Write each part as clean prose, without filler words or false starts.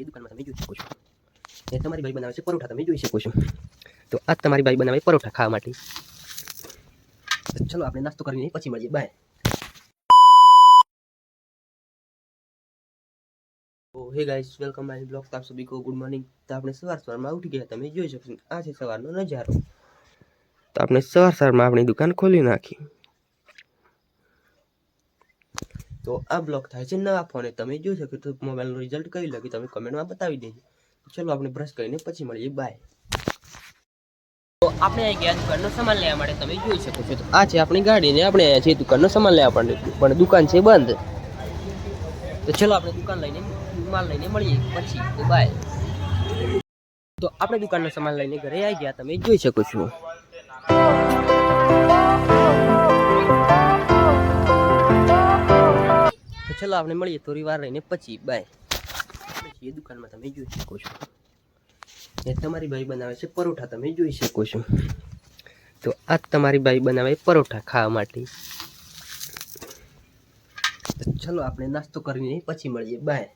ये दुकान में તમે જોઈ શકો છો એ તમારી ભાઈ બનાવે છે પરોઠા તમે જોઈ શકો છો તો આ તમારી ભાઈ બનાવે પરોઠા ખાવા માટે ચલો આપણે નાસ્તો કરીને પછી મળીએ બાય तो hey guys welcome my blog तो आप सभी को गुड मॉर्निंग तो आपने सवार में उठ गया તમે જોઈ શકો છો આ છે સવારનો નજારો તો આપણે સવારમાં આપણી દુકાન ખોલી નાખી તો આ બ્લોગ થાય છે નવા ફોને તમે જોઈ શકો તો મોબાઈલનો રિઝલ્ટ કઈ લાગ્યું તમે કમેન્ટમાં બતાવી દેજો ચલો આપણે બ્રશ કરીને પછી મળીએ બાય તો આપણે આવી ગયા દુકાનનો સામાન લેવા માટે તમે જોઈ શકો છો તો આ છે આપણી ગાડી ને આપણે આવ્યા છીએ દુકાનનો સામાન લેવા પણ દુકાન છે બંધ તો ચલો આપણે દુકાન લઈને માલ લઈને મળીએ પછી તો બાય તો આપણે દુકાનનો સામાન લઈને ઘરે આવી ગયા તમે જોઈ શકો છો તો ચલો આપણે મળીએ થોડી વાર રહીને પછી બાય એ દુકાનમાં તમે જોઈ શકો છો એ તમારી ભાઈ બનાવે છે પરોઠા તમે જોઈ શકો છો તો આ તમારી ભાઈ બનાવે પરોઠા ખાવા માટે ચલો આપણે નાસ્તો કરીને પછી મળીએ બાય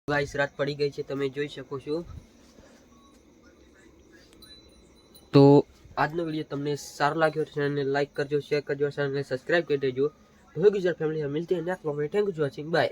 गाइस रात पड़ी गई है તમે જોઈ શકો છો તો આજનો વિડિયો તમને સારો લાગ્યો તો ચેનલને લાઈક કરજો શેર કરજો ચેનલને સબસ્ક્રાઇબ કરી દેજો તો હે ગુજર ફેમિલી हम मिलते हैं नेक्स्ट व्लॉग में thank you for watching bye.